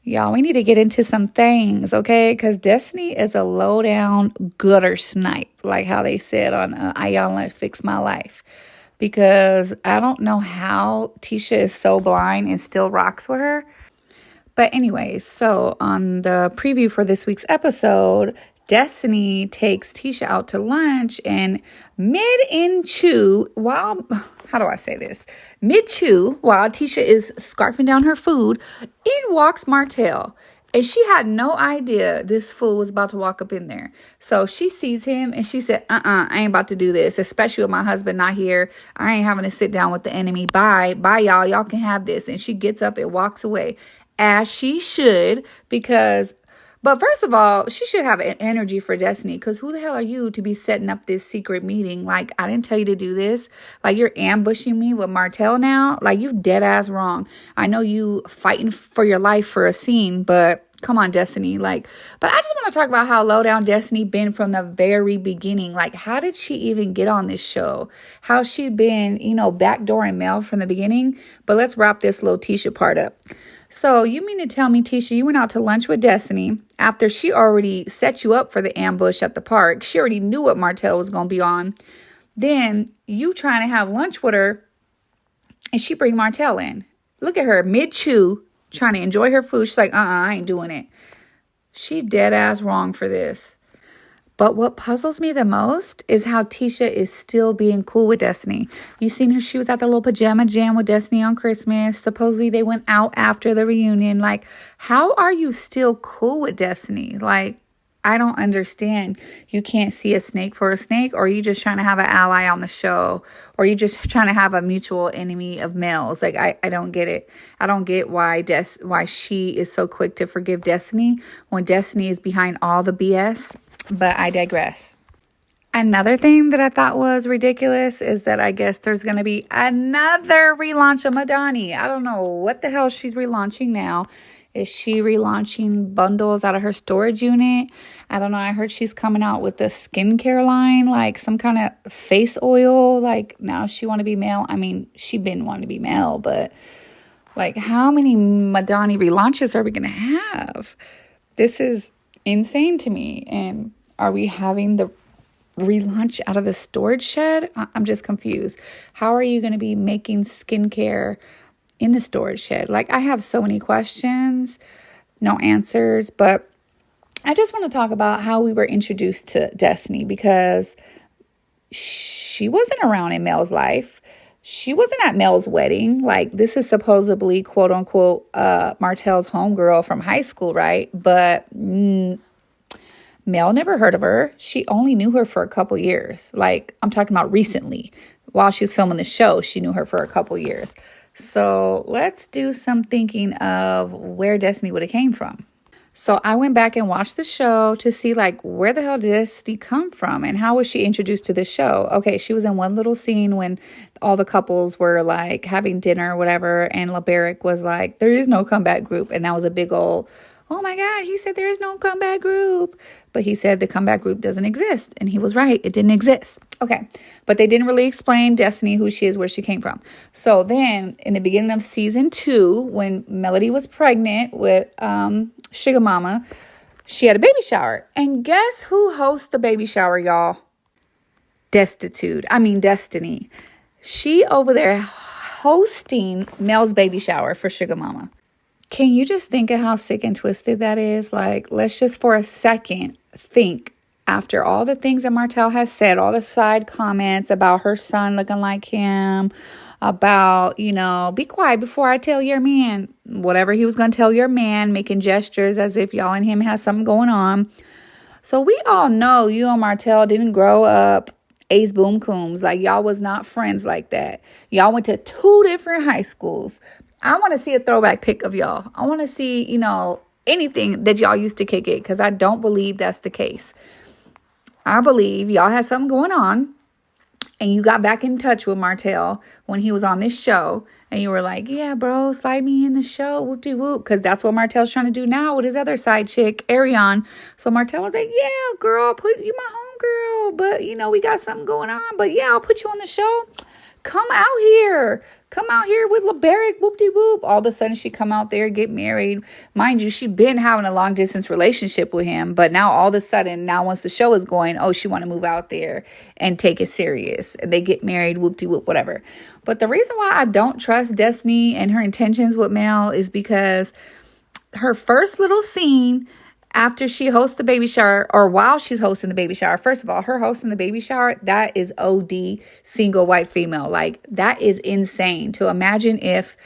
Y'all, we need to get into some things, okay? Because Destiny is a low down gutter snipe, like how they said on I Y'all Fix My Life. Because I don't know how Tisha is so blind and still rocks with her. But anyways, so on the preview for this week's episode, Destiny takes Tisha out to lunch, and mid-chew, how do I say this? Mid-chew, while Tisha is scarfing down her food, in walks Martell. And she had no idea this fool was about to walk up in there. So she sees him and she said, I ain't about to do this, especially with my husband not here. I ain't having to sit down with the enemy. Bye, y'all. Y'all can have this. And she gets up and walks away, as she should, but first of all, she should have an energy for Destiny, because who the hell are you to be setting up this secret meeting? Like, I didn't tell you to do this. Like, you're ambushing me with Martell now. Like, you dead ass wrong. I know you fighting for your life for a scene, but come on, Destiny. Like, but I just want to talk about how low down Destiny been from the very beginning. Like, how did she even get on this show? How she been, backdooring Mel from the beginning? But let's wrap this little Tisha part up. So you mean to tell me, Tisha, you went out to lunch with Destiny after she already set you up for the ambush at the park? She already knew what Martell was going to be on. Then you trying to have lunch with her, and she bring Martell in. Look at her, mid-chew, trying to enjoy her food. She's like, I ain't doing it. She dead ass wrong for this. But what puzzles me the most is how Tisha is still being cool with Destiny. You seen her, she was at the little pajama jam with Destiny on Christmas. Supposedly they went out after the reunion. Like, how are you still cool with Destiny? Like, I don't understand. You can't see a snake for a snake, or are you just trying to have an ally on the show? Or are you just trying to have a mutual enemy of males? Like, I don't get it. I don't get why she is so quick to forgive Destiny when Destiny is behind all the BS. But I digress. Another thing that I thought was ridiculous is that I guess there's going to be another relaunch of Madani. I don't know what the hell she's relaunching now. Is she relaunching bundles out of her storage unit? I don't know. I heard she's coming out with a skincare line, like some kind of face oil. Like, now she want to be male. I mean, she been wanting to be male, but like, how many Madani relaunches are we going to have? This is insane to me. And are we having the relaunch out of the storage shed? I'm just confused. How are you going to be making skincare in the storage shed? Like, I have so many questions, no answers. But I just want to talk about how we were introduced to Destiny, because she wasn't around in Mel's life. She wasn't at Mel's wedding. Like, this is supposedly, quote unquote, Martell's homegirl from high school, right? But Mel never heard of her. She only knew her for a couple years. Like, I'm talking about recently. While she was filming the show, she knew her for a couple years. So let's do some thinking of where Destiny would have came from. So I went back and watched the show to see, like, where the hell did Destiny come from and how was she introduced to the show? Okay, she was in one little scene when all the couples were, like, having dinner or whatever, and LeBaric was like, there is no comeback group. And that was a big old, oh my God, he said there is no comeback group. But he said the comeback group doesn't exist. And he was right. It didn't exist. Okay. But they didn't really explain Destiny, who she is, where she came from. So then in the beginning of season 2, when Melody was pregnant with Sugar Mama, she had a baby shower. And guess who hosts the baby shower, y'all? Destiny. She over there hosting Mel's baby shower for Sugar Mama. Can you just think of how sick and twisted that is? Like, let's just for a second think, after all the things that Martell has said, all the side comments about her son looking like him, about, be quiet before I tell your man, whatever he was going to tell your man, making gestures as if y'all and him has something going on. So we all know you and Martell didn't grow up ace boom cooms. Like, y'all was not friends like that. Y'all went to 2 different high schools. I want to see a throwback pic of y'all. I want to see, anything that y'all used to kick it, because I don't believe that's the case. I believe y'all had something going on, and you got back in touch with Martell when he was on this show, and you were like, yeah, bro, slide me in the show, whoop-de-whoop, because that's what Martell's trying to do now with his other side chick, Ariane. So Martell was like, yeah, girl, I'll put you my homegirl, but, we got something going on, but yeah, I'll put you on the show. Come out here. Come out here with LeBaric, whoop-de-whoop. All of a sudden, she come out there, get married. Mind you, she been having a long-distance relationship with him, but now all of a sudden, now once the show is going, oh, she want to move out there and take it serious. They get married, whoop-de-whoop, whatever. But the reason why I don't trust Destiny and her intentions with Mel is because her first little scene after she hosts the baby shower, or while she's hosting the baby shower, first of all, her hosting the baby shower, that is OD single white female. Like, that is insane to imagine if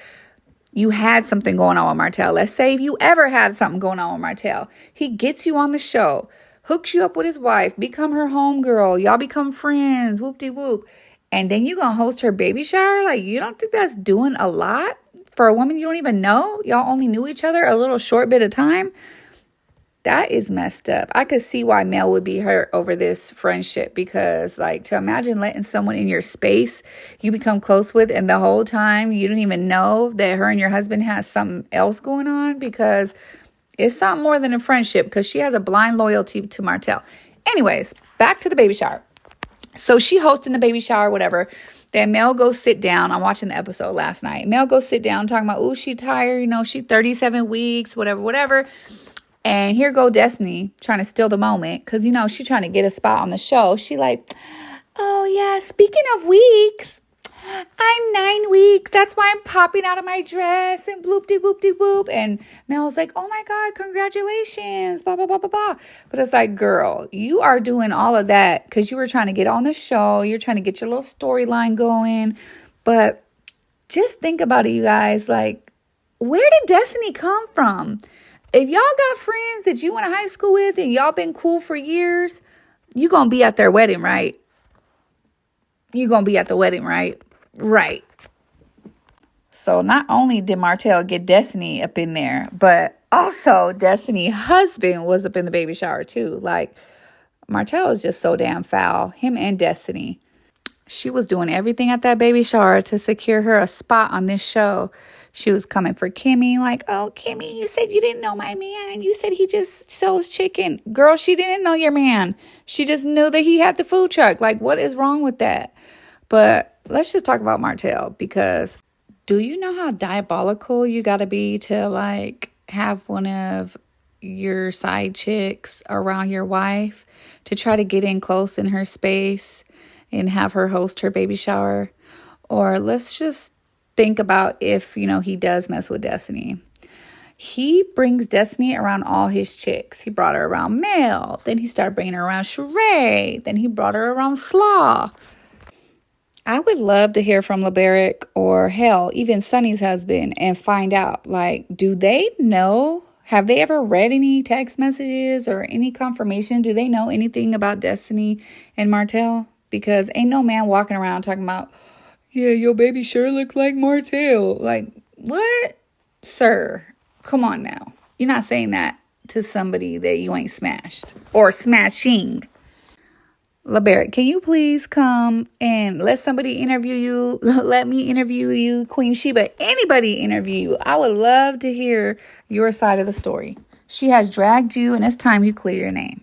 you had something going on with Martell. Let's say if you ever had something going on with Martell. He gets you on the show, hooks you up with his wife, become her homegirl. Y'all become friends, whoop-de-whoop. And then you going to host her baby shower? Like, you don't think that's doing a lot for a woman you don't even know? Y'all only knew each other a little short bit of time? That is messed up. I could see why Mel would be hurt over this friendship, because like, to imagine letting someone in your space you become close with, and the whole time you don't even know that her and your husband has something else going on, because it's something more than a friendship, because she has a blind loyalty to Martell. Anyways, back to the baby shower. So she hosting the baby shower, whatever. Then Mel goes sit down. I'm watching the episode last night. Mel goes sit down talking about, oh, she tired. You know, she 37 weeks, whatever. And here go Destiny trying to steal the moment, because, you know, she trying to get a spot on the show. She like, oh, yeah, speaking of weeks, I'm 9 weeks. That's why I'm popping out of my dress and bloop-de-whoop-de-whoop. And Mel's like, oh, my God, congratulations, blah, blah, blah, blah, blah. But it's like, girl, you are doing all of that because you were trying to get on the show. You're trying to get your little storyline going. But just think about it, you guys. Like, where did Destiny come from? If y'all got friends that you went to high school with and y'all been cool for years, you going to be at their wedding, right? You going to be at the wedding, right? Right. So not only did Martell get Destiny up in there, but also Destiny's husband was up in the baby shower too. Like, Martell is just so damn foul. Him and Destiny. She was doing everything at that baby shower to secure her a spot on this show. She was coming for Kimmy, like, oh, Kimmy, you said you didn't know my man. You said he just sells chicken. Girl, she didn't know your man. She just knew that he had the food truck. Like, what is wrong with that? But let's just talk about Martell, because do you know how diabolical you got to be to, like, have one of your side chicks around your wife to try to get in close in her space and have her host her baby shower? Or let's just think about if, you know, he does mess with Destiny. He brings Destiny around all his chicks. He brought her around Mel. Then he started bringing her around Sheree. Then he brought her around Slaw. I would love to hear from LeBaric, or hell, even Sonny's husband, and find out, like, do they know? Have they ever read any text messages or any confirmation? Do they know anything about Destiny and Martell? Because ain't no man walking around talking about, yeah, your baby sure look like Martell. Like, what? Sir, come on now. You're not saying that to somebody that you ain't smashed or smashing. LeBaric, can you please come and let somebody interview you? Let me interview you, Queen Sheba. Anybody interview you. I would love to hear your side of the story. She has dragged you, and it's time you clear your name.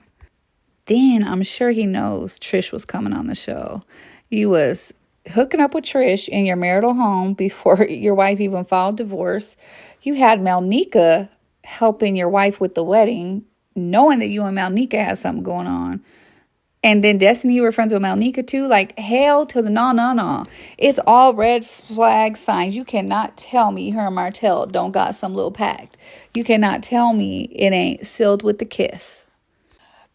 Then I'm sure he knows Trish was coming on the show. You was hooking up with Trish in your marital home before your wife even filed divorce. You had Melnika helping your wife with the wedding, knowing that you and Melnika had something going on. And then Destiny, you were friends with Melnika too. Like, hell to the no. It's all red flag signs. You cannot tell me her and Martell don't got some little pact. You cannot tell me it ain't sealed with the kiss.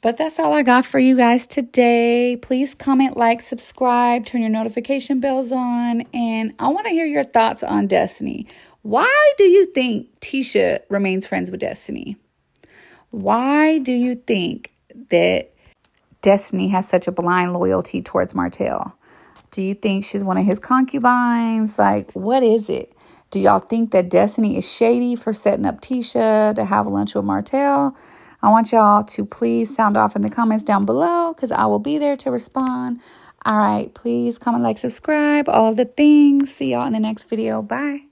But that's all I got for you guys today. Please comment, like, subscribe, turn your notification bells on. And I want to hear your thoughts on Destiny. Why do you think Tisha remains friends with Destiny? Why do you think that Destiny has such a blind loyalty towards Martell? Do you think she's one of his concubines? Like, what is it? Do y'all think that Destiny is shady for setting up Tisha to have lunch with Martell? I want y'all to please sound off in the comments down below, because I will be there to respond. All right, please comment, like, subscribe, all of the things. See y'all in the next video. Bye.